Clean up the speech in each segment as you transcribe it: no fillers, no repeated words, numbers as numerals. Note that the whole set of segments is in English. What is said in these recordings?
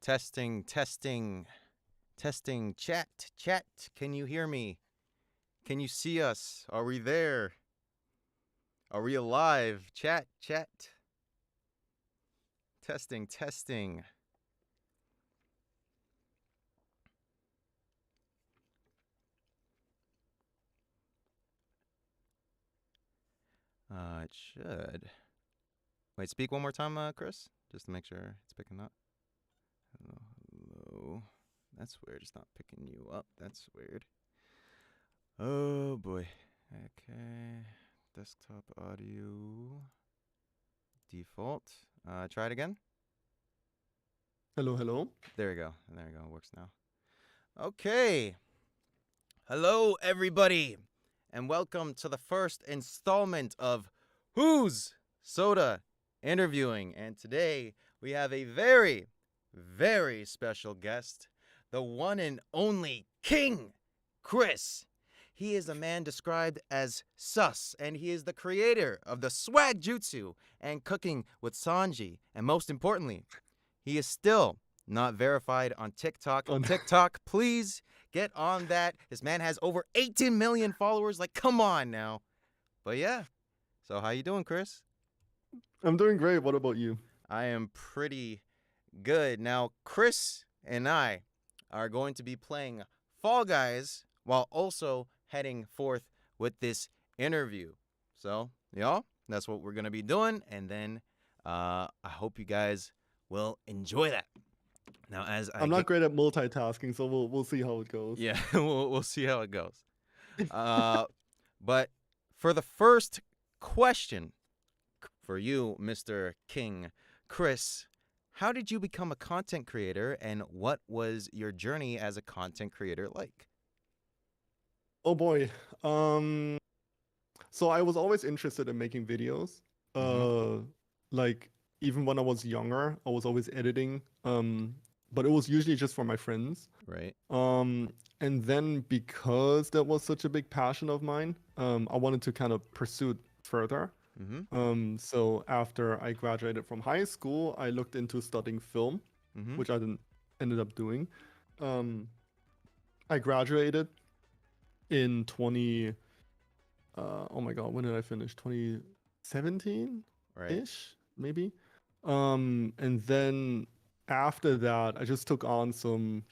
Testing, testing, testing. Chat, chat. Can you hear me? Can you see us? Are we there? Are we alive? Chat, chat. Testing, testing. It should. Wait, speak one more time, Chris, just to make sure it's picking up. Hello, hello. That's weird. It's not picking you up. That's weird. Oh boy. Okay. Desktop audio. Default. Try it again. Hello, hello. There we go. There we go. It works now. Okay. Hello, everybody, and welcome to the first installment of Who's Soda Interviewing. And today we have a very, very special guest, the one and only King Chris. He is a man described as sus, and he is the creator of the swag jutsu and cooking with Sanji. And most importantly, he is still not verified on TikTok. On TikTok, please get on that. This man has over 18 million followers. Like, come on now. But yeah. So how you doing, Chris? I'm doing great. What about you? I am pretty good. Now, Chris and I are going to be playing Fall Guys while also heading forth with this interview. So, y'all, that's what we're going to be doing. And then I hope you guys will enjoy that. Now, as I'm not great at multitasking, so we'll see how it goes. Yeah, we'll see how it goes. But for the first question for you, Mr. King Chris, how did you become a content creator, and what was your journey as a content creator like? Oh boy. So I was always interested in making videos. Like even when I was younger, I was always editing. But it was usually just for my friends. Right. And then because that was such a big passion of mine, I wanted to kind of pursue it further. So after I graduated from high school, I looked into studying film, which I didn't ended up doing. I graduated in 20 oh my god, when did I finish? 2017 ish, maybe. And then after that, I just took on some,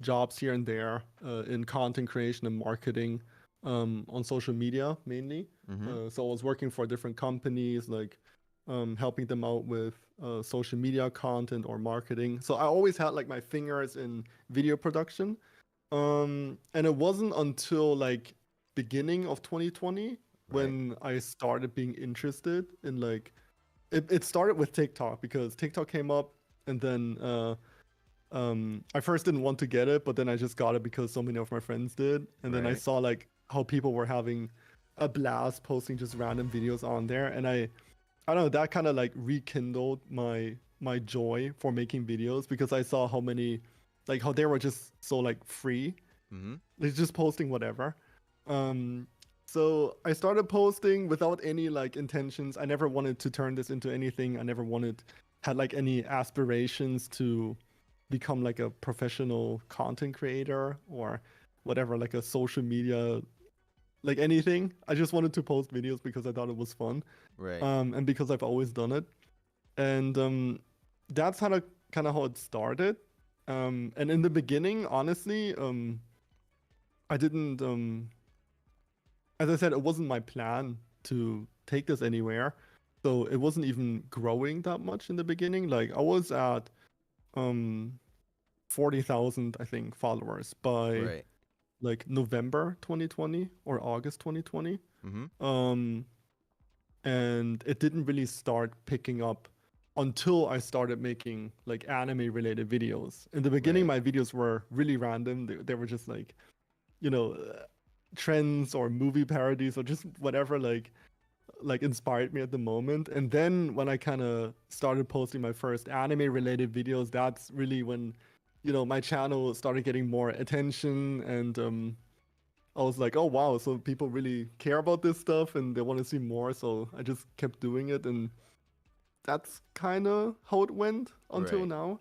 jobs here and there in content creation and marketing on social media mainly. So I was working for different companies, like helping them out with social media content or marketing. So I always had like my fingers in video production. And it wasn't until like beginning of 2020 when I started being interested in like it started with TikTok because TikTok came up and then I first didn't want to get it, but then I just got it because so many of my friends did. And then I saw like how people were having a blast posting just random videos on there. And I don't know, that kind of like rekindled my joy for making videos because I saw how many like how they were just so like free. They're just posting whatever. So I started posting without any like intentions. I never wanted to turn this into anything. I never had like any aspirations to become like a professional content creator or whatever, like a social media, like anything. I just wanted to post videos because I thought it was fun. And because I've always done it. And that's kind of how it started. And in the beginning, honestly, I didn't as I said, it wasn't my plan to take this anywhere. So it wasn't even growing that much in the beginning. Like I was at 40,000, I think, followers by like November 2020 or August 2020. And it didn't really start picking up until I started making like anime related videos. In the beginning, my videos were really random. They were just like, trends or movie parodies or just whatever like inspired me at the moment. And then when I kind of started posting my first anime related videos, that's really when my channel started getting more attention. And I was like, oh wow, so people really care about this stuff and they want to see more. So I just kept doing it, and that's kind of how it went until now.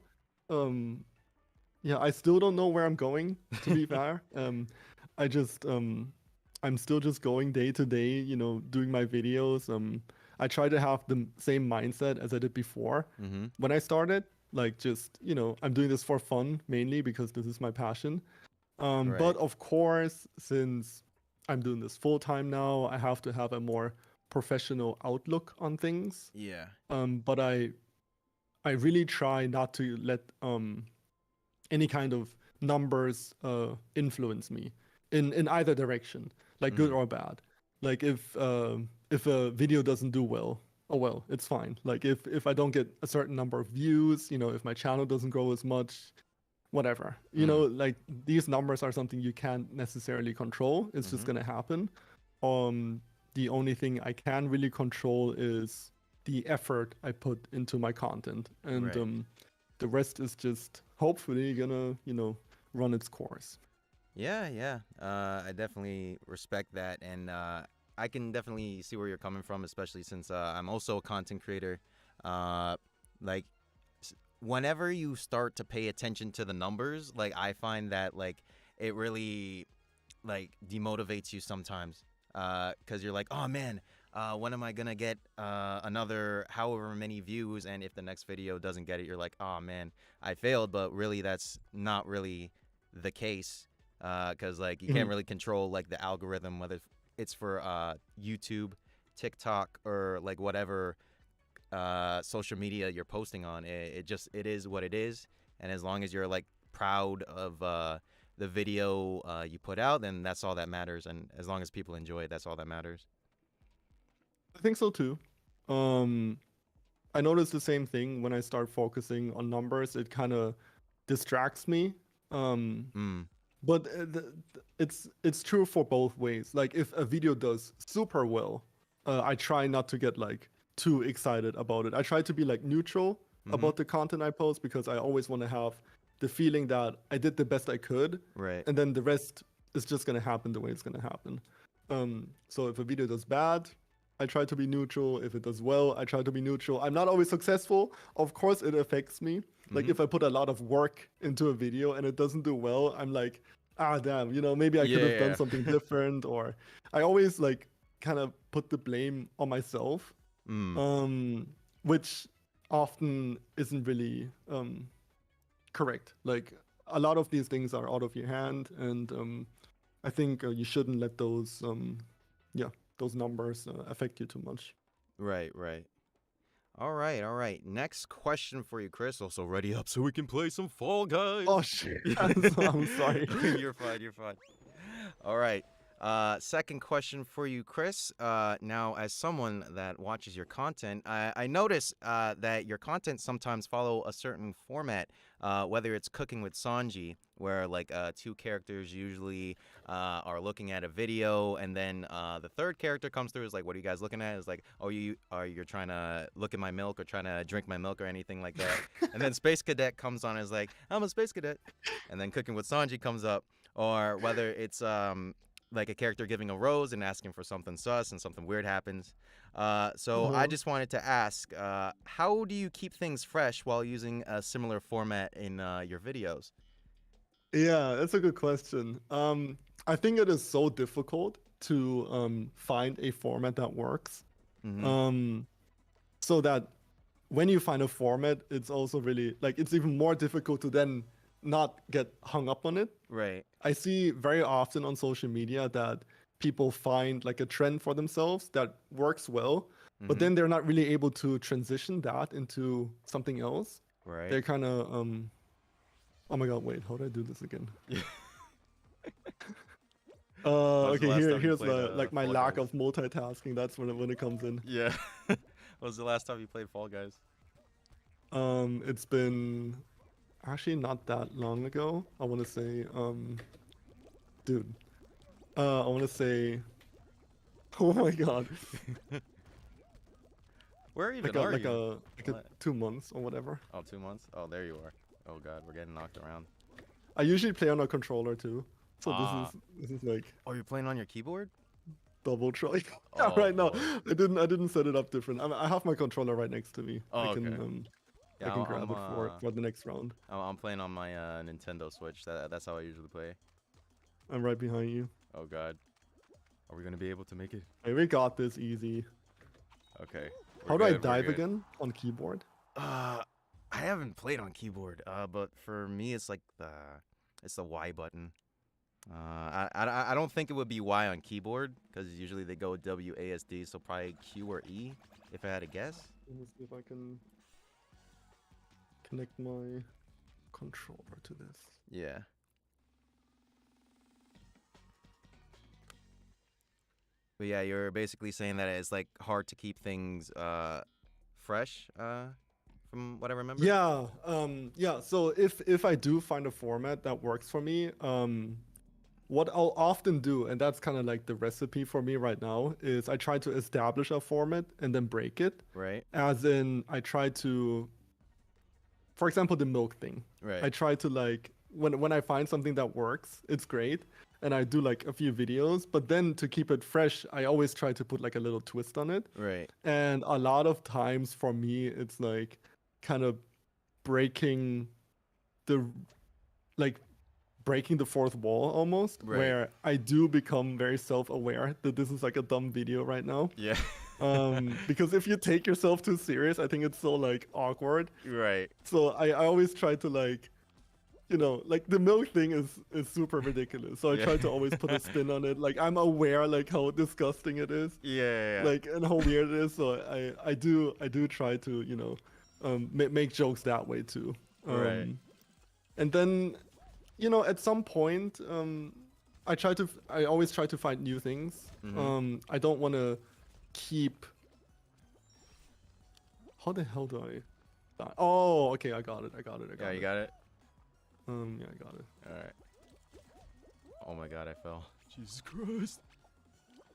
um, yeah, I still don't know where I'm going, to be fair. I just I'm still just going day to day, doing my videos. I try to have the same mindset as I did before Mm-hmm. when I started. Like just, I'm doing this for fun mainly because this is my passion. But Right. of course, since I'm doing this full time now, I have to have a more professional outlook on things. Yeah. But I really try not to let any kind of numbers influence me in either direction, like good Mm-hmm. or bad. Like if a video doesn't do well, oh well, it's fine. Like if I don't get a certain number of views, if my channel doesn't grow as much, whatever. Mm. Like these numbers are something you can't necessarily control. It's just Mm-hmm. gonna happen. Um, the only thing I can really control is the effort I put into my content, and Right. the rest is just hopefully gonna, run its course. Yeah, yeah. I definitely respect that, and I can definitely see where you're coming from, especially since I'm also a content creator. Uh, like, whenever you start to pay attention to the numbers, like I find that like it really like demotivates you sometimes, because you're like, oh man. When am I gonna get another however many views? And if the next video doesn't get it, you're like, oh man, I failed. But really, that's not really the case, because like you can't Mhm. really control like the algorithm, whether it's for YouTube, TikTok, or like whatever social media you're posting on. It is what it is, and as long as you're like proud of the video you put out, then that's all that matters. And as long as people enjoy it, that's all that matters. I think so too. Um, I notice the same thing when I start focusing on numbers. It kind of distracts me. Um, Mm. but it's true for both ways. Like if a video does super well, I try not to get like too excited about it. I try to be like neutral Mm-hmm. about the content I post because I always want to have the feeling that I did the best I could, Right. and then the rest is just gonna happen the way it's gonna happen. So if a video does bad, I try to be neutral. If it does well, I try to be neutral. I'm not always successful. Of course, it affects me. Like Mm-hmm. if I put a lot of work into a video and it doesn't do well, I'm like, ah, damn, maybe I could have done Yeah. something different. Or I always like kind of put the blame on myself, Mm. um, which often isn't really correct. Like a lot of these things are out of your hand, and I think you shouldn't let yeah, those numbers affect you too much. Right. Right. All right. All right. Next question for you, Chris. Also, ready up so we can play some Fall Oh Guys. shit! I'm sorry. You're fine. You're fine. All right. Second question for you, Chris. Now, as someone that watches your content, I notice that your content sometimes follow a certain format, whether it's cooking with Sanji, where like two characters usually are looking at a video, and then the third character comes through is like, "What are you guys looking at?" Is like, "Oh, you're trying to look at my milk or trying to drink my milk or anything like that." And then Space Cadet comes on and is like, "I'm a Space Cadet," and then cooking with Sanji comes up, or whether it's like a character giving a rose and asking for something sus and something weird happens. So I Uh-huh. just wanted to ask, how do you keep things fresh while using a similar format in your videos? Yeah, that's a good question. I think it is so difficult to find a format that works. Mm-hmm. Um, so that when you find a format, it's also really like it's even more difficult to then not get hung up on it. Right. I see very often on social media that people find like a trend for themselves that works well, but Mm-hmm. then they're not really able to transition that into something else. Right. They're kind of oh my god, wait, how do I do this again? Yeah. When was the Okay, last time you here's played the like my Fall lack Guys? of multitasking. That's when it comes in. Yeah. When was the last time you played Fall Guys? It's been actually not that long ago. I want to say dude, I want to say oh my god, Where even like a are like you? a like a What? 2 months or whatever. Oh, 2 months? Oh, there you are. Oh God, we're getting knocked around. I usually play on a controller too, so Ah. this is like Oh, you're playing on your keyboard? double try. Yeah, Oh right now boy. I didn't set it up different. I have my controller right next to me. I Oh, can okay. I Yeah, can grab it for the next round. I'm playing on my Nintendo Switch. That's how I usually play. I'm right behind you. Oh God, are we gonna be able to make it? Hey, we got this easy. Okay. How do I dive again on keyboard? I haven't played on keyboard. But for me, it's like it's the Y button. I don't think it would be Y on keyboard because usually they go WASD, so probably Q or E if I had to guess. Let me see if I can connect my controller to this. Yeah. But yeah, you're basically saying that it's like hard to keep things fresh from what I remember. Yeah, yeah. So if I do find a format that works for me, what I'll often do, and that's kind of like the recipe for me right now, is I try to establish a format and then break it. Right. As in, I try to, for example, the milk thing. Right. I try to like when I find something that works, it's great, and I do like a few videos. But then to keep it fresh, I always try to put like a little twist on it. Right. And a lot of times for me, it's like kind of breaking the like breaking the fourth wall almost, Right. where I do become very self-aware that this is like a dumb video right now. Yeah. Because if you take yourself too serious, I think it's so like awkward. Right. So I always try to like, you know, like the milk thing is super ridiculous. So I try to always put a spin on it. Like I'm aware like how disgusting it is. Yeah. Like and how weird it is. So I do try to, you know, make jokes that way too. Right. And then, you know, at some point, I always try to find new things. Mm-hmm. I don't want to keep. How the hell do I? Oh, okay, I got it. Yeah, you got it. Yeah, I got it. All right. Oh my God, I fell. Jesus Christ.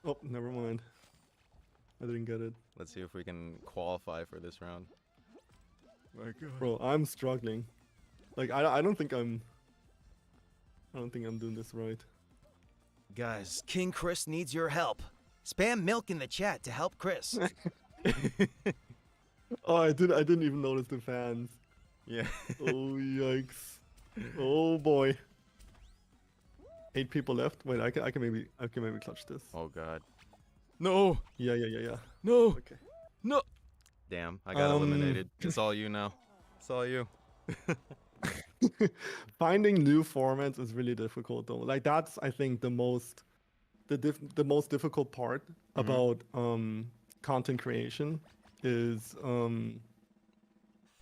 Oh, never mind. I didn't get it. Let's see if we can qualify for this round. My God. Bro, I'm struggling. Like I don't think I'm doing this right. Guys, King Chris needs your help. Spam milk in the chat to help Chris. Oh, I didn't even notice the fans. Yeah. Oh yikes. Oh boy. 8 people left. Wait, I can maybe clutch this. Oh God. No. Yeah. No. Okay. No. Damn, I got eliminated. It's all you now. It's all you. Finding new formats is really difficult though. Like that's I think the most difficult part about content creation is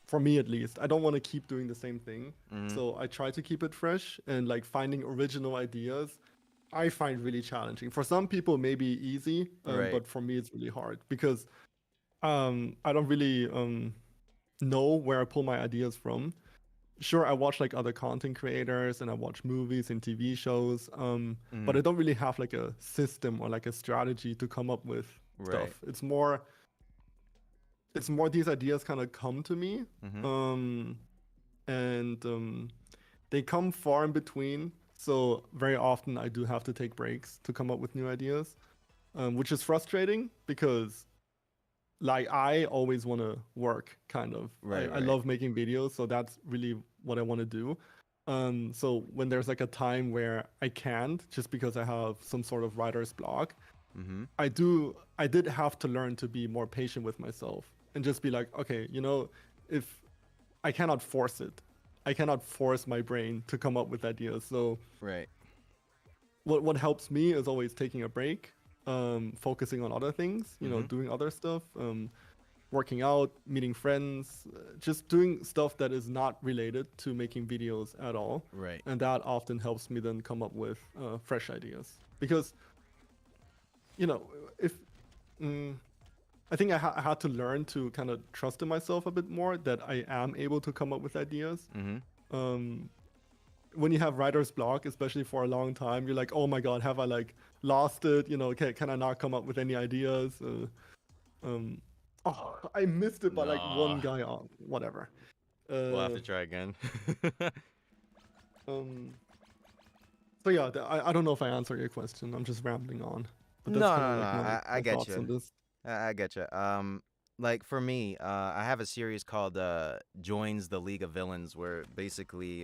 for me at least. I don't want to keep doing the same thing. So I try to keep it fresh, and like finding original ideas I find really challenging. For some people maybe easy, Right. but for me it's really hard because I don't really know where I pull my ideas from. Sure, I watch like other content creators and I watch movies and TV shows, but I don't really have like a system or like a strategy to come up with stuff. It's more these ideas kind of come to me, and they come far in between. So very often I do have to take breaks to come up with new ideas, which is frustrating because like I always want to work kind of. I love making videos, so that's really what I want to do. So when there's like a time where I can't just because I have some sort of writer's block, I did have to learn to be more patient with myself and just be like, okay, you know, if I cannot force it, I cannot force my brain to come up with ideas. So what helps me is always taking a break, focusing on other things, you know, doing other stuff, working out, meeting friends, just doing stuff that is not related to making videos at all. And that often helps me then come up with fresh ideas. Because, you know, if I think I had to learn to kind of trust in myself a bit more that I am able to come up with ideas. When you have writer's block, especially for a long time, you're like, oh my God, have I like lost it? You know, can I not come up with any ideas? Oh, I missed it by like one guy on whatever. We'll have to try again. So yeah, I don't know if I answered your question. I'm just rambling on. But No, that's kinda like I my get thoughts on you. this. I get you. like for me, I have a series called Joins the League of Villains, where basically,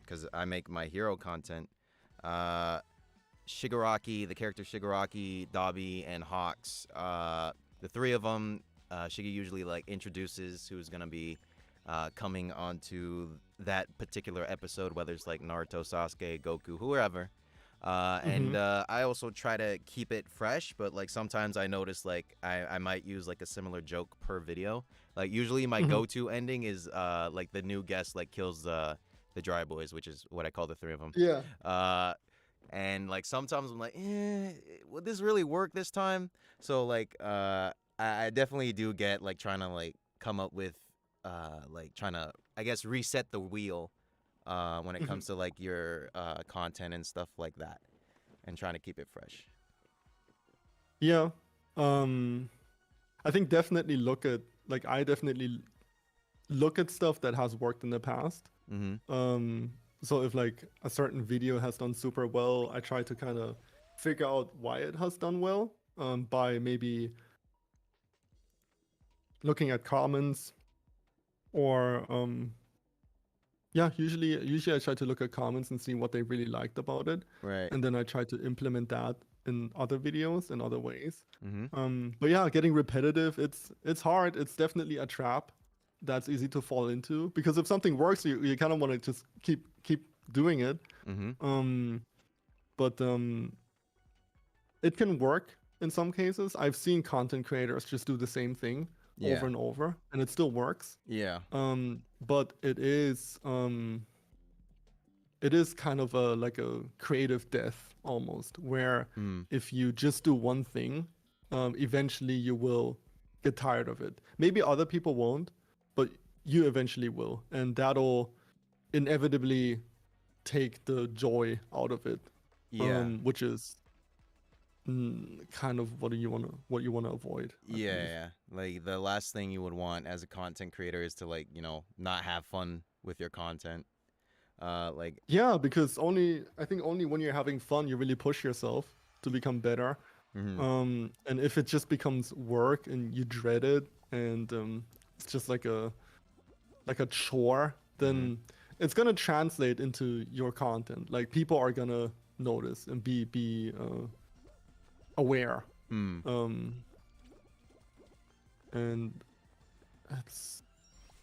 because I make my hero content, uh, Shigaraki, the character Shigaraki, Dabi, and Hawks, the three of them, Shiga usually like introduces who's gonna be coming onto that particular episode, whether it's like Naruto, Sasuke, Goku, whoever. And Mm-hmm. I also try to keep it fresh, but like sometimes I notice like I might use like a similar joke per video. Like usually my Mm-hmm. go-to ending is like the new guest like kills the Dry Boys, which is what I call the three of them. Yeah. Uh, and like sometimes I'm like, would this really work this time? So like I definitely do get like trying to like come up with like trying to I guess reset the wheel when it Mm-hmm. comes to like your content and stuff like that, and trying to keep it fresh. Yeah. Um, I think definitely I definitely look at stuff that has worked in the past. Mm-hmm. So if like a certain video has done super well, I try to kind of figure out why it has done well, by maybe looking at comments or yeah, usually I try to look at comments and see what they really liked about it, Right. and then I try to implement that in other videos in other ways. Mm-hmm. But yeah, getting repetitive, it's hard. It's definitely a trap that's easy to fall into, because if something works, you kind of want to just keep doing it. Mm-hmm. Um, but it can work in some cases. I've seen content creators just do the same thing Yeah. over and over, and it still works. Yeah. But it is kind of a like a creative death almost, where Mm. if you just do one thing, eventually you will get tired of it. Maybe other people won't, but you eventually will, and that'll inevitably take the joy out of it, Yeah. which is kind of what you want to avoid, I Yeah, believe. yeah. Like the last thing you would want as a content creator is to like, not have fun with your content. Like Yeah, because I think only when you're having fun you really push yourself to become better. mm-hmm. And if it just becomes work and you dread it, and it's just like a chore, Mm-hmm. then it's gonna translate into your content. Like people are gonna notice and be aware. Mm. Um, and that's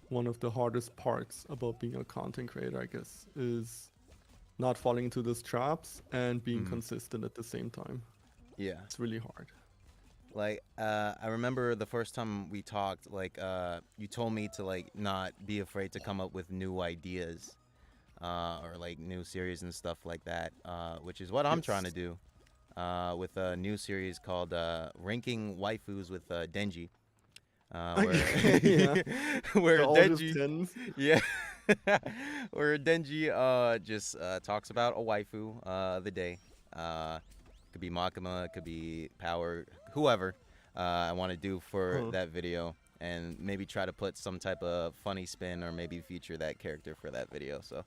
one of the hardest parts about being a content creator, I guess, is not falling into those traps and being Mm. consistent at the same time. Yeah. It's really hard. Like I remember the first time we talked, like you told me to like not be afraid to come up with new ideas, or like new series and stuff like that, which is what I'm trying to Yes. do, with a new series called Ranking Waifus with Denji, Yeah. where where They're all just Denji, tens. yeah, where Denji just talks about a waifu the day. Could be Makima, could be Power, whoever I want to do for Huh. that video, and maybe try to put some type of funny spin or maybe feature that character for that video. So,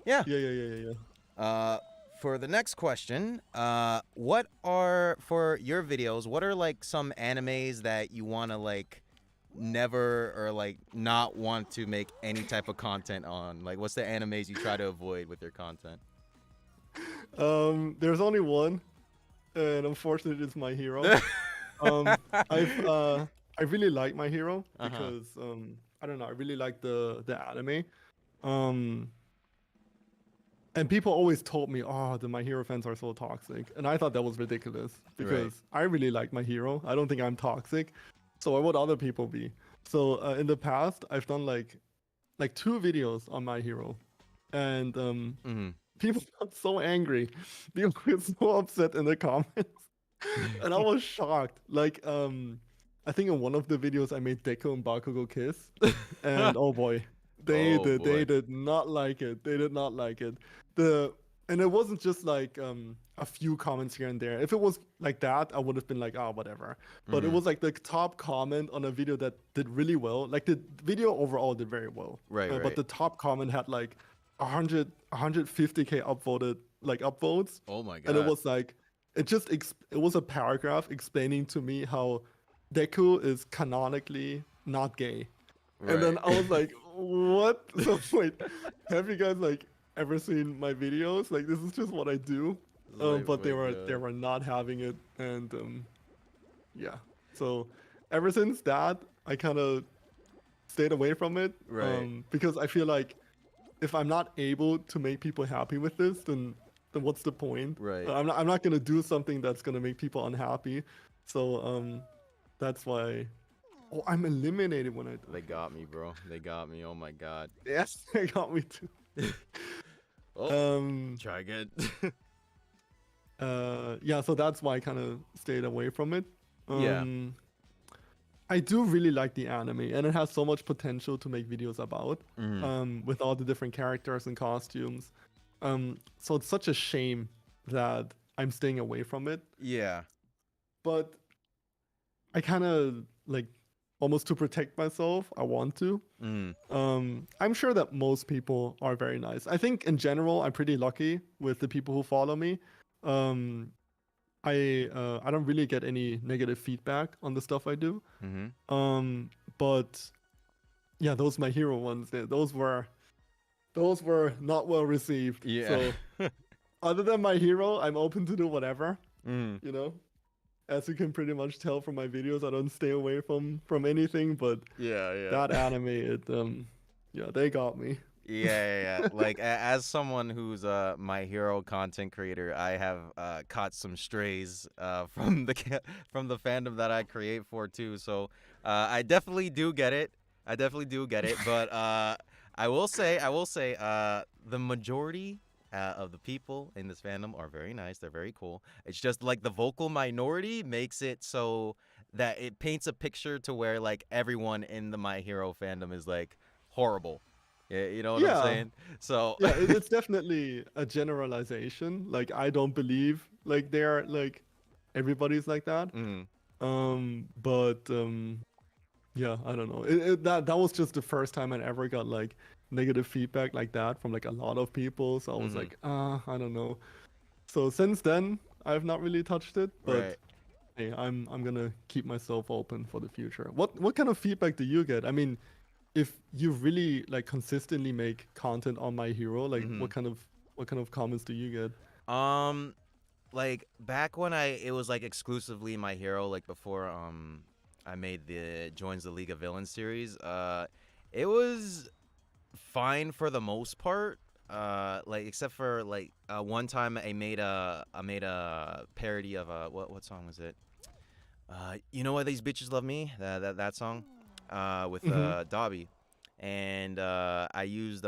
yeah. Yeah. For the next question, for your videos, what are like some animes that you want to like never or like not want to make any type of content on? Like, what's the animes you try to avoid with your content? There's only one, and unfortunately, it's My Hero. Um, I really like My Hero Uh-huh. because I don't know, I really like the anime. Um, and people always told me, "Oh, the My Hero fans are so toxic," and I thought that was ridiculous Right. because I really like My Hero. I don't think I'm toxic, so why would other people be? So in the past, I've done like 2 videos on My Hero, and Mm-hmm. people got so angry. People were so upset in the comments. And I was shocked. Like, I think in one of the videos I made Deku and Bakugo kiss, and oh boy, Oh they boy. did not like it. They did not like it. The and it wasn't just like a few comments here and there. If it was like that, I would have been like, oh, whatever. But it Mm-hmm. was like the top comment on a video that did really well. Like the video overall did very well. Right, But right. the top comment had like 150K upvoted like upvotes, Oh my and it god. was like it was a paragraph explaining to me how Deku is canonically not gay. And Right. then I was like, what? So wait, have you guys like ever seen my videos? Like this is just what I do. Like, oh But they my were god. not having it, and yeah. So ever since that, I kind of stayed away from it. Right. Because I feel like if I'm not able to make people happy with this, then what's the point? Right. I'm not gonna do something that's gonna make people unhappy. So that's why. Oh, I'm eliminated when I. They got me, bro. They got me. Oh my god. Yes, they got me too. Oh, Um. try again. Yeah. So that's why I kind of stayed away from it. Yeah. I do really like the anime, and it has so much potential to make videos about. Mhm. With all the different characters and costumes. So it's such a shame that I'm staying away from it. Yeah. But I kind of like almost to protect myself. I want to. Mm. I'm sure that most people are very nice. I think in general, I'm pretty lucky with the people who follow me. Um, I don't really get any negative feedback on the stuff I do. Mhm. But yeah, those My Hero ones, those were not well received. Yeah. So other than My Hero, I'm open to do whatever. Mm. You know, as you can pretty much tell from my videos, I don't stay away from anything. But Yeah, yeah. that anime, yeah, they got me. Yeah, yeah, yeah. Like as someone who's my hero content creator, I have caught some strays from from the fandom that I create for too. So I definitely do get it. I definitely do get it. But I will say, the majority of the people in this fandom are very nice. They're very cool. It's just like the vocal minority makes it so that it paints a picture to where like everyone in the My Hero fandom is like horrible. Yeah, you know what I'm Yeah, saying? So, yeah, it's definitely a generalization. Like I don't believe like they're like everybody's like that. mm, But yeah, I don't know. That was just the first time I ever got like negative feedback like that from like a lot of people. So I was hmm like, I don't know. So since then, I've not really touched it, but right. hey, I'm gonna keep myself open for the future. What kind of feedback do you get? I mean, if you really like consistently make content on My Hero, like hmm what kind of comments do you get? Um, like back when it was like exclusively My Hero, like before I made the Joins the League of Villains series. It was fine for the most part. Like except for like one time I made a parody of what song was it? You know why these bitches love me? That song, with Mm-hmm. Dobby, and I used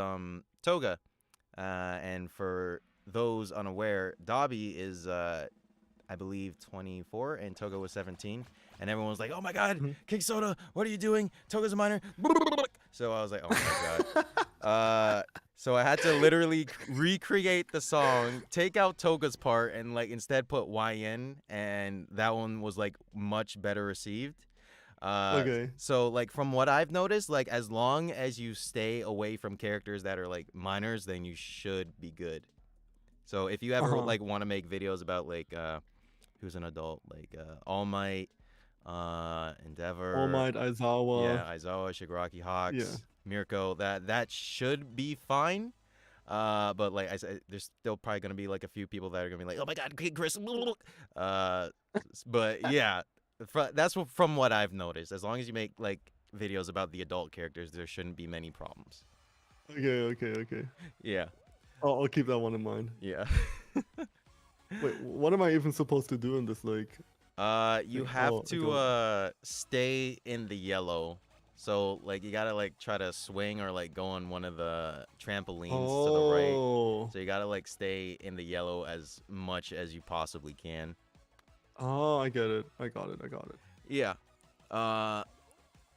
Toga, and for those unaware, Dobby is I believe 24 and Toga was 17, and everyone was like, "Oh my God, Mm-hmm. King Soda, what are you doing? Toga's a minor." So I was like, "Oh my God." So I had to literally recreate the song, take out Toga's part, and like instead put YN, and that one was like much better received. Okay. So like from what I've noticed, like as long as you stay away from characters that are like minors, then you should be good. So if you ever Uh-huh. like want to make videos about like who's an adult, like All Might, All Endeavor, Might, Aizawa. yeah, Aizawa, Shigaraki Yeah. Hawks, Mirko, that should be fine. But like I said, there's still probably gonna be like a few people that are gonna be like, "Oh my God, Kid Chris." But yeah, that's from what I've noticed. As long as you make like videos about the adult characters, there shouldn't be many problems. Okay. Yeah, I'll keep that one in mind. yeah. Wait, what am I even supposed to do in this like You thing? have Oh, I to go. stay in the yellow. So like you gotta like try to swing or like go on one of the trampolines to the right. Oh. So you gotta like stay in the yellow as much as you possibly can. Oh, I get it. I got it. I got it. Yeah. Uh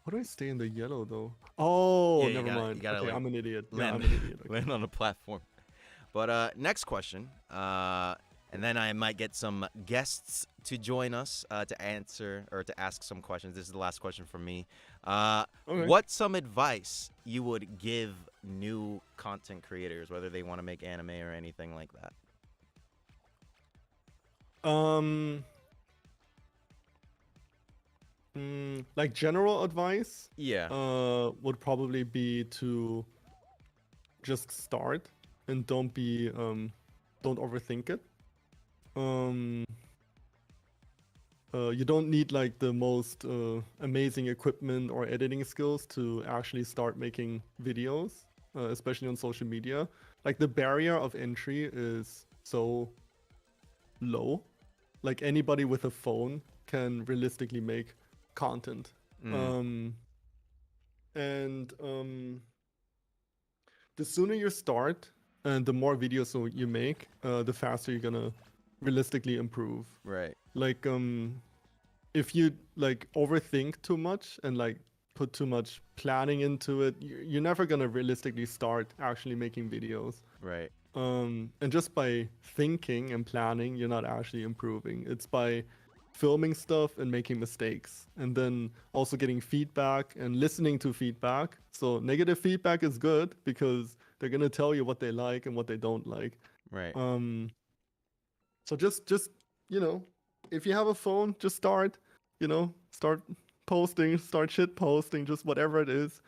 How do I stay in the yellow though? Oh, yeah, never you mind. gotta Okay, like I'm an idiot. Yeah, land I'm an idiot. Okay. land on a platform. But next question. And then I might get some guests to join us to answer or to ask some questions. This is the last question from me. Okay. What's some advice you would give new content creators, whether they want to make anime or anything like that? Um Like general advice, Yeah. would probably be to just start and don't overthink it. Um, you don't need like the most amazing equipment or editing skills to actually start making videos, especially on social media. Like the barrier of entry is so low. Like anybody with a phone can realistically make content. Mm. Um, and the sooner you start and the more videos you make, the faster you're gonna realistically improve. Right. Like if you like overthink too much and like put too much planning into it, you're never gonna realistically start actually making videos. Right. And just by thinking and planning, you're not actually improving. It's by filming stuff and making mistakes, and then also getting feedback and listening to feedback. So negative feedback is good because they're gonna tell you what they like and what they don't like. Right. Um, so just you know, if you have a phone, just start. Start posting, start shit posting, just whatever it is.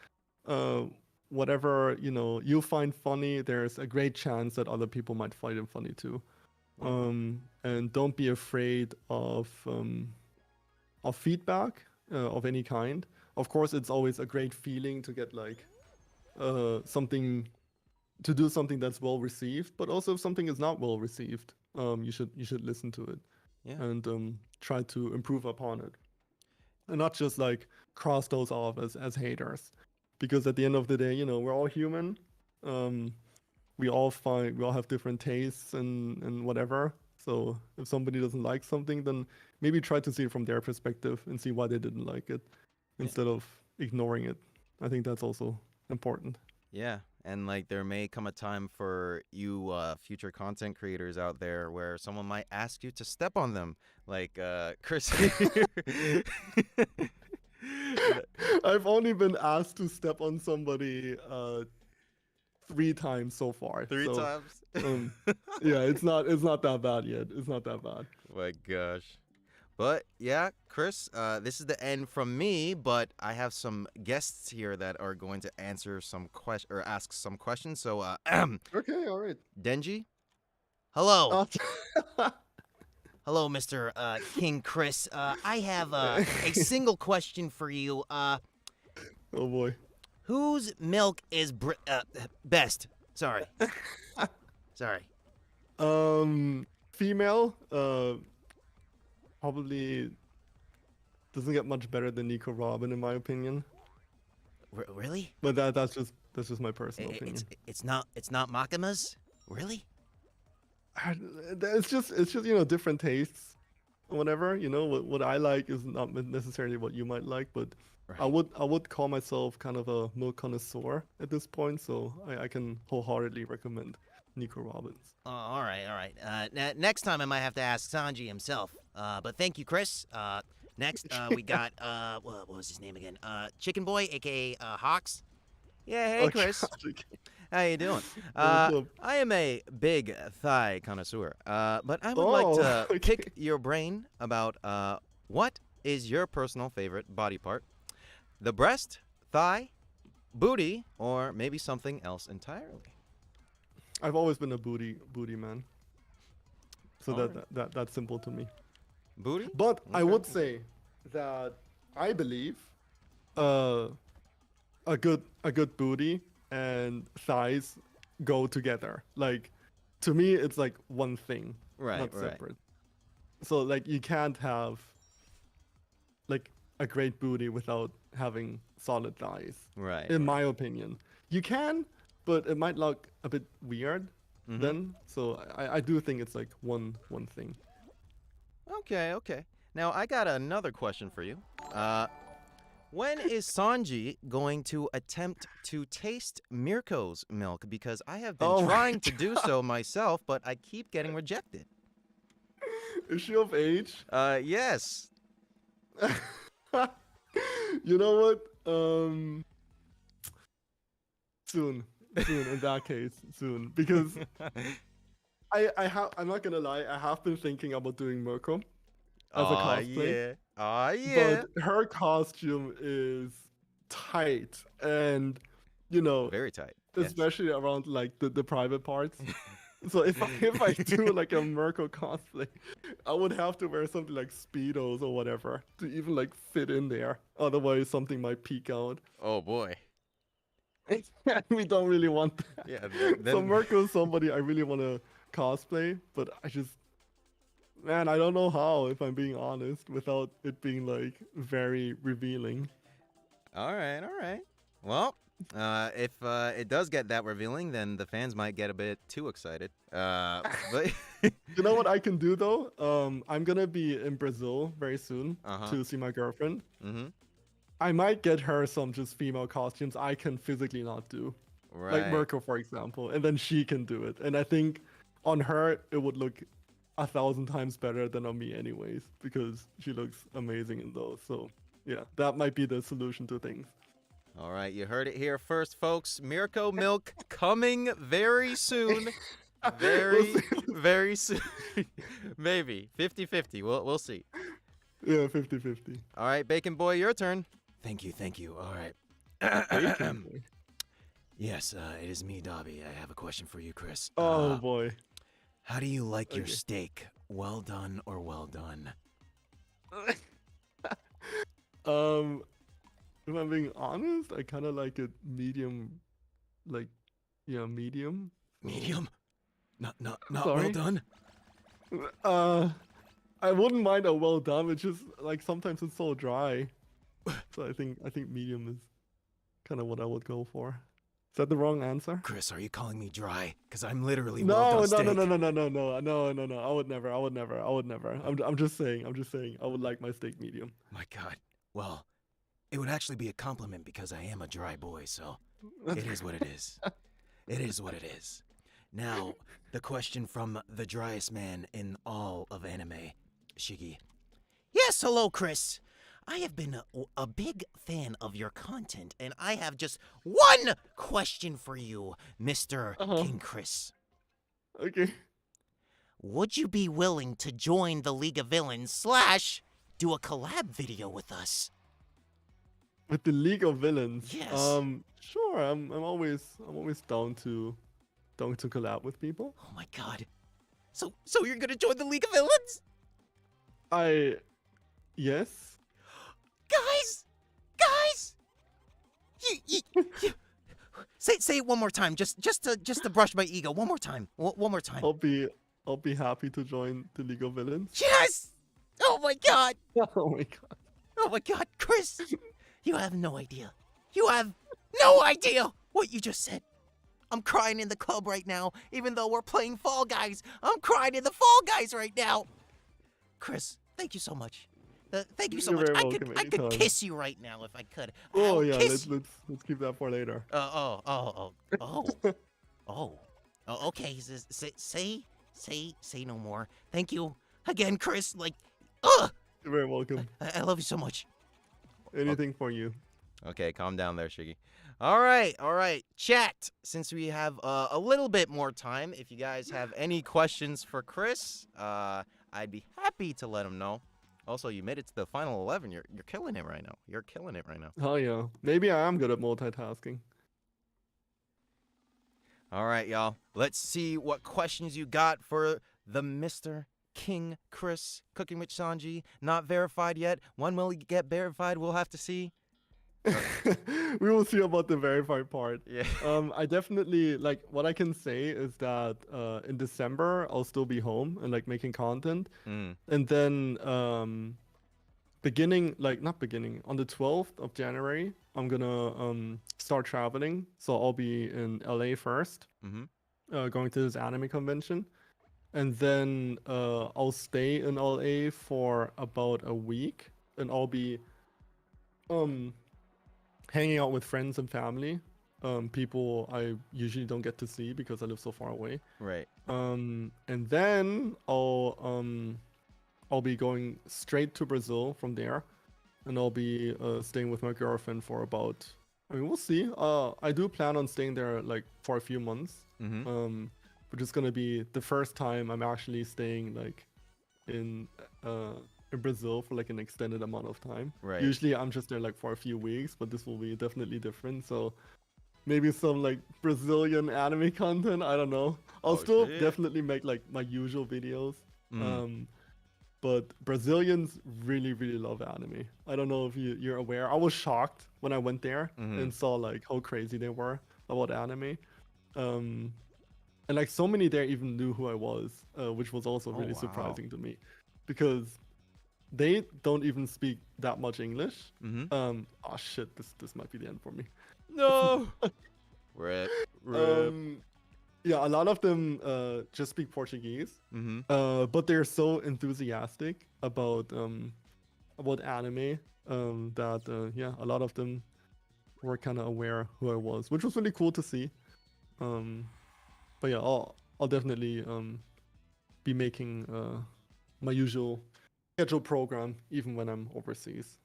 Uh, Whatever you find funny, there's a great chance that other people might find it funny too. And don't be afraid of feedback of any kind. Of course, it's always a great feeling to get like something to do something that's well received, but also if something is not well received, you should listen to it Yeah. and try to improve upon it, and not just like cross those off as haters, because at the end of the day, we're all human. Um, we all have different tastes and whatever. So if somebody doesn't like something, then maybe try to see it from their perspective and see why they didn't like it Yeah. instead of ignoring it. I think that's also important. Yeah, and like there may come a time for you future content creators out there where someone might ask you to step on them, like Chris here. I've only been asked to step on somebody 3 times so far. Three So times. yeah, it's not that bad yet. It's not that bad. My gosh. But yeah, Chris, this is the end from me. But I have some guests here that are going to answer some or ask some questions. So, Okay, all right. Denji, hello, Uh, hello, Mister King Chris. I have a single question for you. oh boy. Whose milk is best? Sorry, sorry. Female. Probably doesn't get much better than Nico Robin in my opinion. Really? But that's just my personal opinion. It's not Makima's. Really? It's just different tastes, or whatever. What I like is not necessarily what you might like, but Right. I would call myself kind of a milk connoisseur at this point, so I can wholeheartedly recommend Nico Robbins. Oh, all right, all right. Next time I might have to ask Sanji himself. But thank you, Chris. Next we got what was his name again? Chicken Boy, aka Hawks. Yeah, hey Chris. How you doing? What's up? I am a big thigh connoisseur. But I would like to okay. pick your brain about what is your personal favorite body part? The breast, thigh, booty, or maybe something else entirely. I've always been a booty man, so Alright. that's simple to me. Booty? But I Okay. would say that I believe uh, a good booty and thighs go together. Like to me, it's like one thing, Right, not right. separate. So like you can't have like a great booty without having solid thighs, Right. in my opinion. You can, but it might look a bit weird then. So I do think it's like one thing. Okay, okay. Now I got another question for you. When is Sanji going to attempt to taste Mirko's milk? Because I have been Oh my trying to do so myself, but I keep getting rejected. Is she of age? Yes. You know what? Soon in that case, soon, because I'm not gonna lie, I have been thinking about doing Mirko. as a Aw, cosplay. yeah. Aw, yeah. But her costume is tight and, you know, Very tight. Yes. especially around like the private parts. So if I do like a Mirko cosplay, I would have to wear something like Speedos or whatever to even like fit in there. Otherwise, something might peek out. Oh boy. We don't really want that. Yeah. So Then. Mirko is somebody I really want to cosplay, but man, I don't know how, if I'm being honest, without it being like very revealing. All right. All right. Well, if it does get that revealing, then the fans might get a bit too excited. But. You know what I can do though? I'm gonna be in Brazil very soon Uh-huh. to see my girlfriend. Mm-hmm. I might get her some just female costumes I can physically not do. Like Right. Mirko, for example, and then she can do it. And I think on her it would look 1,000 times better than on me anyways, because she looks amazing in those. So yeah, that might be the solution to things. All right, you heard it here first, folks. Mirko Milk coming very soon. Very, very soon. Maybe 50-50. We'll see. Yeah, 50-50. All right, Bacon Boy, your turn. Thank you. All right. Yes, it is me, Dobby. I have a question for you, Chris. Oh boy. How do you like your Okay. steak? Well done or well done? If I'm being honest, I kind of like it medium, like, yeah, medium. Medium? Not well Sorry. done? I wouldn't mind a well done. It's just like sometimes it's so dry. So I think medium is kind of what I would go for. Is that the wrong answer? Chris, are you calling me dry? Because I'm literally No, well done no, steak. no. I would never. I'm just saying. I would like my steak medium. My God. Well, it would actually be a compliment because I am a dry boy, so it is what it is. It is what it is. Now, the question from the driest man in all of anime, Shiggy. Yes, hello, Chris. I have been a big fan of your content, and I have just one question for you, Mr. King Chris. Okay. Would you be willing to join the League of Villains / do a collab video with us? With the League of Villains. Yes. Sure. I'm always down to collab with people. Oh my God. So you're gonna join the League of Villains? Yes. Guys, you say it one more time, just to brush my ego. One more time. One more time. I'll be happy to join the League of Villains. Yes. Oh my God. Oh my god. Oh my God, Chris, you have no idea. You have no idea what you just said. I'm crying in the club right now, even though we're playing Fall Guys. I'm crying in the Fall Guys right now. Chris, thank you so much. Thank you so You're much. very I welcome could anytime. kiss you right now if I could. Oh I'll yeah, kiss let's keep that for later. Oh. Okay. Say no more. Thank you again, Chris. Like, ugh. You're very welcome. I love you so much. Anything for you. Okay, calm down there, Shiggy. All right. Chat, since we have a little bit more time, if you guys have any questions for Chris, I'd be happy to let him know. Also, you made it to the final 11. You're killing it right now. You're killing it right now. Oh yeah. Maybe I am good at multitasking. All right, y'all. Let's see what questions you got for the Mr. King Chris Cooking with Sanji. Not verified yet. When will he get verified? We'll have to see. We will see about the verified part. Yeah. I definitely like what I can say is that in December I'll still be home and like making content. Mm. And then on the 12th of January, I'm gonna start traveling. So I'll be in LA first, going to this anime convention. And then I'll stay in LA for about a week, and I'll be hanging out with friends and family, people I usually don't get to see because I live so far away. Right. And then I'll be going straight to Brazil from there, and I'll be staying with my girlfriend for about. I mean, we'll see. I do plan on staying there like for a few months. But it's gonna be the first time I'm actually staying like in in Brazil for like an extended amount of time. Right. Usually I'm just there like for a few weeks, but this will be definitely different. So maybe some like Brazilian anime content. I don't know. I'll Oh still shit. definitely make like my usual videos. Mm. But Brazilians really, really love anime. I don't know if you're aware. I was shocked when I went there Mm-hmm. and saw like how crazy they were about anime. Um, and like so many there even knew who I was, which was also Oh really wow. surprising to me, because they don't even speak that much English. Mm-hmm. Oh shit, this might be the end for me. No. Rip. Rip. um, yeah, a lot of them just speak Portuguese, Mm-hmm. but they're so enthusiastic about anime that yeah, a lot of them were kind of aware who I was, which was really cool to see. Um, but yeah, I'll definitely be making my usual schedule program even when I'm overseas.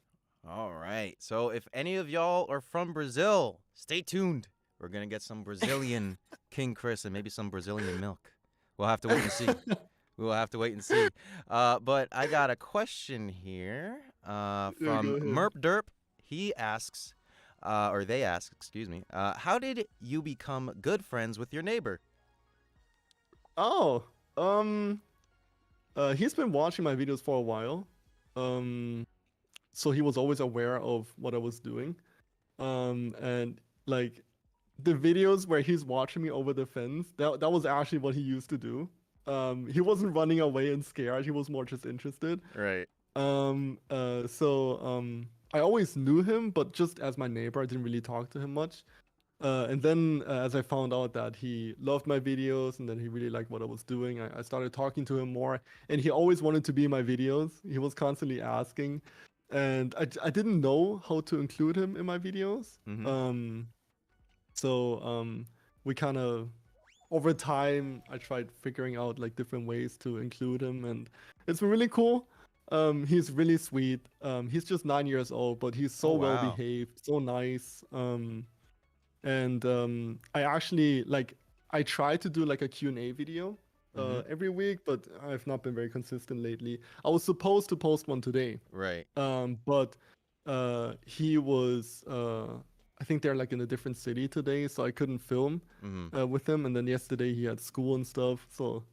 All right. So if any of y'all are from Brazil, stay tuned. We're gonna get some Brazilian King Chris and maybe some Brazilian milk. We'll have to wait and see. We will have to wait and see. But I got a question here Yeah, go from ahead. Merp Derp. He asks, or they ask, excuse me, how did you become good friends with your neighbor? Oh, um, he's been watching my videos for a while. Um, so he was always aware of what I was doing. And like the videos where he's watching me over the fence, that was actually what he used to do. He wasn't running away and scared. He was more just interested. Right. I always knew him, but just as my neighbor, I didn't really talk to him much. And then as I found out that he loved my videos and then he really liked what I was doing, I started talking to him more. And he always wanted to be in my videos. He was constantly asking. And I didn't know how to include him in my videos. Mm-hmm. So we kind of, over time, I tried figuring out like different ways to include him. And it's been really cool. He's really sweet. He's just 9 years old, but he's Oh so well wow. behaved, so nice. And I actually like I try to do like a Q&A video Mm-hmm. every week, but I've not been very consistent lately. I was supposed to post one today, Right. but he was I think they're like in a different city today, so I couldn't film Mm-hmm. with him. And then yesterday he had school and stuff, so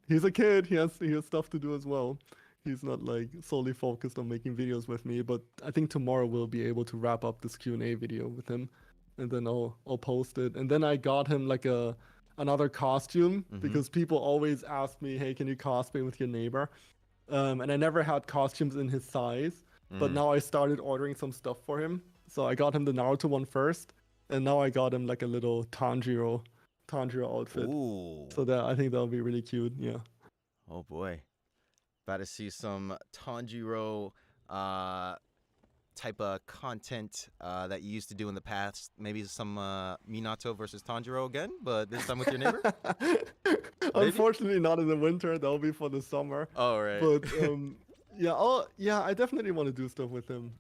he's a kid. He has stuff to do as well. He's not like solely focused on making videos with me, but I think tomorrow we'll be able to wrap up this Q&A video with him, and then I'll post it. And then I got him like another costume Mm-hmm. because people always ask me, "Hey, can you cosplay with your neighbor?" And I never had costumes in his size, but Mm-hmm. now I started ordering some stuff for him. So I got him the Naruto one first, and now I got him like a little Tanjiro outfit. Ooh. So that I think that'll be really cute. Yeah. Oh boy. About to see some Tanjiro uh type of content that you used to do in the past. Maybe some Minato versus Tanjiro again, but this time with your neighbor? Maybe? Unfortunately, not in the winter. That'll be for the summer. Oh, right. But yeah, I definitely want to do stuff with him.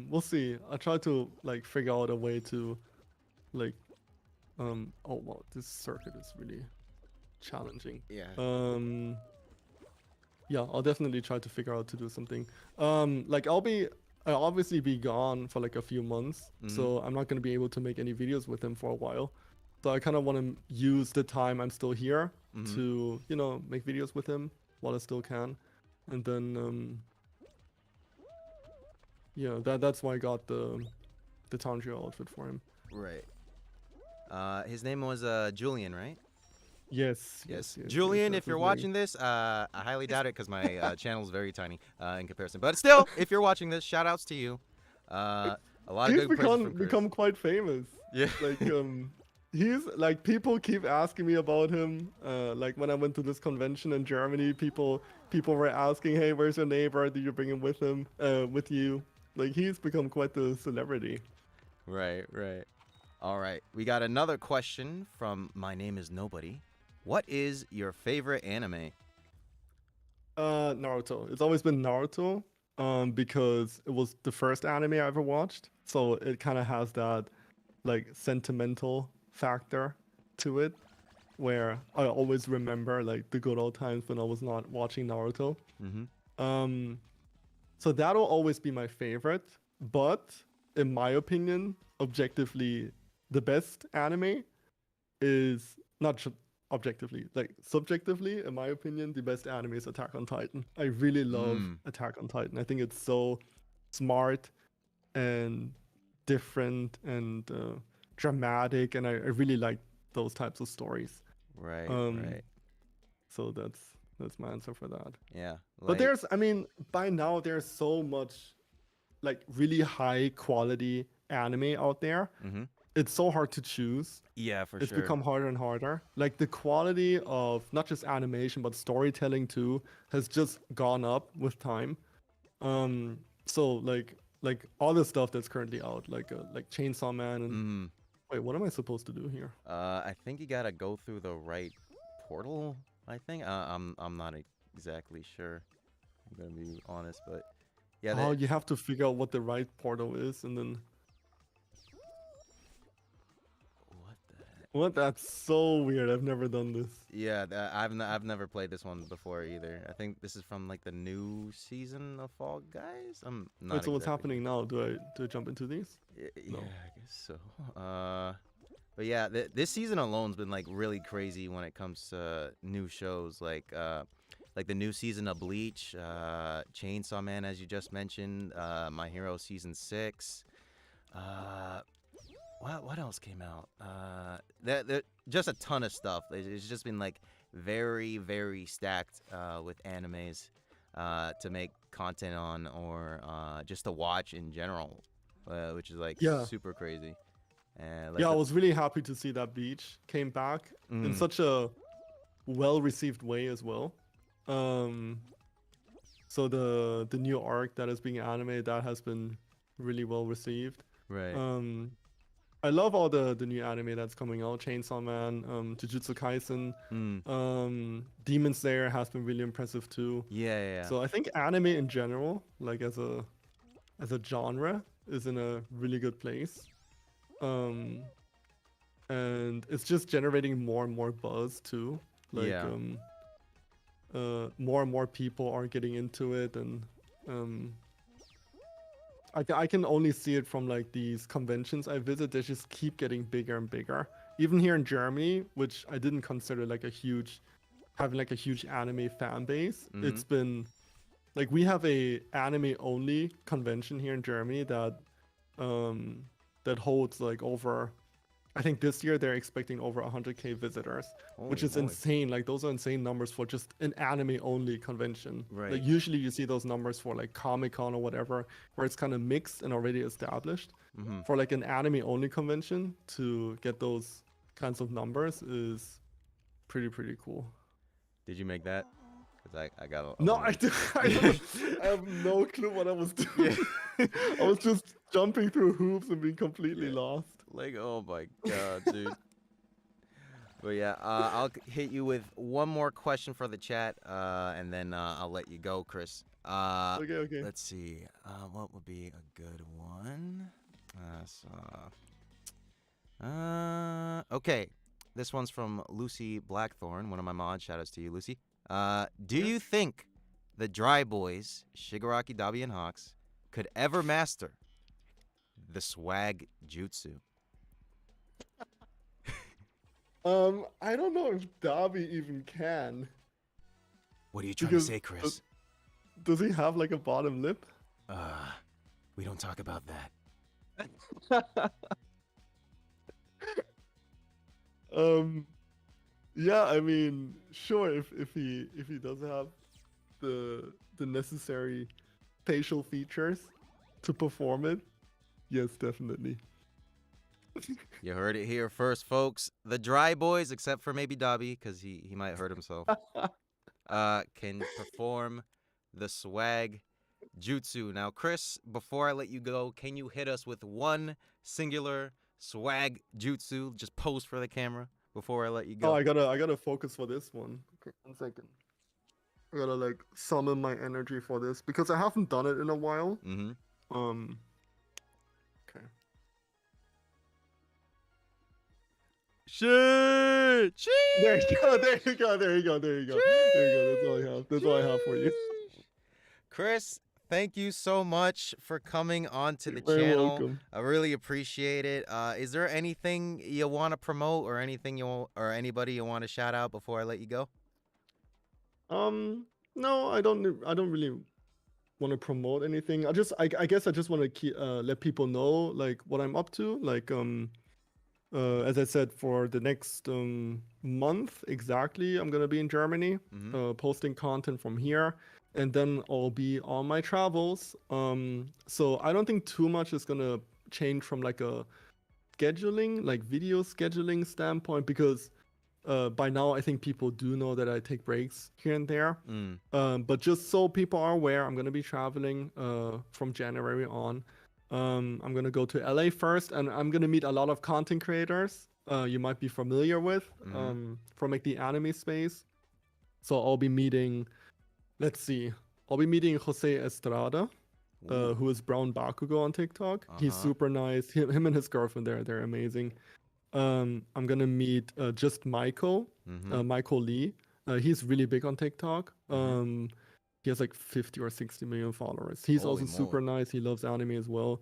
We'll see. I try to like figure out a way to like oh wow, this circuit is really challenging. Yeah. Um, yeah, I'll definitely try to figure out to do something. Like I'll obviously be gone for like a few months, Mm-hmm. so I'm not gonna be able to make any videos with him for a while. So I kind of want to use the time I'm still here Mm-hmm. to, make videos with him while I still can. And then yeah, that's why I got the Tanjiro outfit for him. Right. His name was Julian, right? Yes, Yes. yes, yes, yes. Julian, if That's you're his name. watching this, I highly doubt it because my channel is very tiny in comparison. But still, if you're watching this, shout outs to you. A lot of He's good praises from Chris. become quite famous. Yeah. Like he's like, people keep asking me about him. Like when I went to this convention in Germany, people were asking, "Hey, where's your neighbor? Did you bring him with you?" Like he's become quite the celebrity. Right, right. All right. We got another question from My Name is Nobody. What is your favorite anime? Naruto. It's always been Naruto. Because it was the first anime I ever watched, so it kind of has that like sentimental factor to it, where I always remember like the good old times when I was not watching Naruto. Mm-hmm. Um, So that'll always be my favorite. But in my opinion, objectively, the best anime is not objectively, like subjectively, in my opinion, the best anime is Attack on Titan. I really love Attack on Titan. I think it's so smart and different and dramatic, and I really like those types of stories. Right, right. So that's my answer for that. Yeah. But there's, I mean, by now there's so much like really high quality anime out there. Mm-hmm. It's so hard to choose. Yeah, for it's sure. It's become harder and harder. Like the quality of not just animation but storytelling too has just gone up with time. So like all the stuff that's currently out, like Chainsaw Man and wait, what am I supposed to do here? I think you gotta go through the right portal. I think I'm not exactly sure. I'm gonna be honest, but yeah. Oh, you have to figure out what the right portal is, and then. What the heck? What? That's so weird. I've never done this. Yeah, I've never played this one before either. I think this is from like the new season of Fall Guys. I'm not. Wait, so what's happening now? Do I jump into these? Yeah, no. I guess so. But yeah, this season alone's been like really crazy when it comes to new shows, like the new season of Bleach, Chainsaw Man, as you just mentioned, My Hero season 6. What else came out? There just a ton of stuff. It's just been like very, very stacked with animes to make content on, or just to watch in general, which is like super crazy. And like I was really happy to see that Bleach came back in such a well-received way as well. So the new arc that is being animated, that has been really well received. Right. I love all the new anime that's coming out. Chainsaw Man, Jujutsu Kaisen, Demon Slayer has been really impressive too. Yeah. So I think anime in general, like as a genre, is in a really good place. And it's just generating more and more buzz too. Like more and more people are getting into it, and I can only see it from like these conventions I visit. They just keep getting bigger and bigger. Even here in Germany, which I didn't consider like having a huge anime fan base. It's been like, we have a anime only convention here in Germany that holds like over, I think this year they're expecting over 100K visitors, which is insane. Like those are insane numbers for just an anime only convention. Right. Like usually you see those numbers for like Comic-Con or whatever, where it's kind of mixed and already established. For like an anime only convention to get those kinds of numbers is pretty cool. Did you make that? Because I got a No, I have no clue what I was doing. I was just jumping through hoops and being completely lost. Like, oh my god, dude. But yeah, I'll hit you with one more question for the chat, and then I'll let you go, Chris. Okay. Let's see. What would be a good one? Okay. This one's from Lucy Blackthorn, one of my mods. Shout outs to you, Lucy. Do you think the Dry Boys, Shigaraki, Dabi, and Hawks, could ever master the swag jutsu? I don't know if Dabi even can. What are you trying to say, Chris? Does he have like a bottom lip? We don't talk about that. Yeah, I mean, sure, if he does have the necessary facial features to perform it, yes, definitely. You heard it here first, folks. The Dry Boys, except for maybe Dabi, because he might hurt himself, can perform the swag jutsu. Now, Chris, before I let you go, can you hit us with one singular swag jutsu? Just pose for the camera before I let you go. Oh, I gotta focus for this one. Okay, 1 second. I gotta like summon my energy for this because I haven't done it in a while. Okay. Shit! There you go. That's all I have for you. Chris, thank you so much for coming on to You're the very channel. welcome. I really appreciate it. Is there anything you want to promote or anything or anybody you want to shout out before I let you go? No, I don't really want to promote anything. I guess I just want to let people know like what I'm up to. Like as I said, for the next month exactly, I'm gonna be in Germany, posting content from here, and then I'll be on my travels. So I don't think too much is gonna change from like a scheduling, like video scheduling standpoint, because by now I think people do know that I take breaks here and there. But just so people are aware, I'm gonna be traveling from January on. I'm gonna go to LA first, and I'm gonna meet a lot of content creators you might be familiar with from like the anime space. So I'll be meeting, let's see, I'll be meeting Jose Estrada, who is Brown Bakugo on TikTok. He's super nice. Him and his girlfriend, they're amazing. I'm gonna meet just Michael, Michael Lee. He's really big on TikTok. He has like 50 or 60 million followers. He's Holy also super moly. nice. He loves anime as well.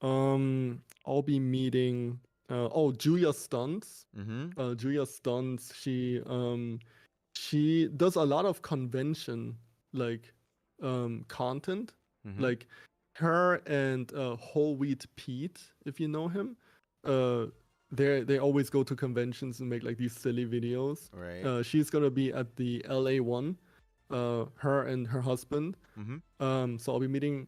I'll be meeting Julia Stunts. Julia Stunts, she does a lot of convention like content. Like her and Whole Wheat Pete, if you know him. They always go to conventions and make like these silly videos. Right. She's gonna be at the LA one. Her and her husband. So I'll be meeting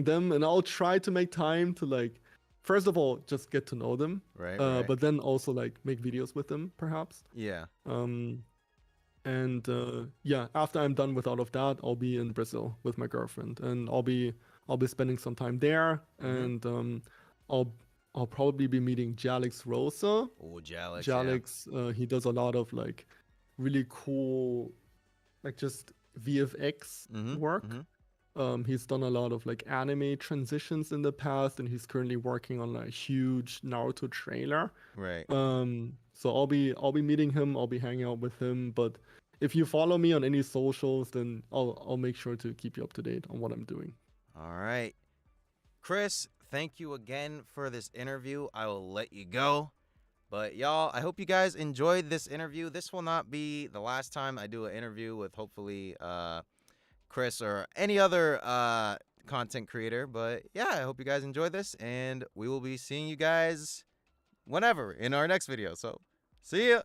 them, and I'll try to make time to like, first of all, just get to know them. Right. But then also like make videos with them, perhaps. Yeah. And yeah, after I'm done with all of that, I'll be in Brazil with my girlfriend, and I'll be spending some time there, and I'll probably be meeting Jalix Rosa. Oh, Jalix. Jalix, he does a lot of like really cool, like just VFX work. He's done a lot of like anime transitions in the past, and he's currently working on a huge Naruto trailer. Right. So I'll be meeting him. I'll be hanging out with him. But if you follow me on any socials, then I'll make sure to keep you up to date on what I'm doing. All right. Chris, thank you again for this interview. I will let you go. But y'all, I hope you guys enjoyed this interview. This will not be the last time I do an interview with hopefully Chris or any other content creator. But yeah, I hope you guys enjoyed this, and we will be seeing you guys whenever in our next video. So see ya.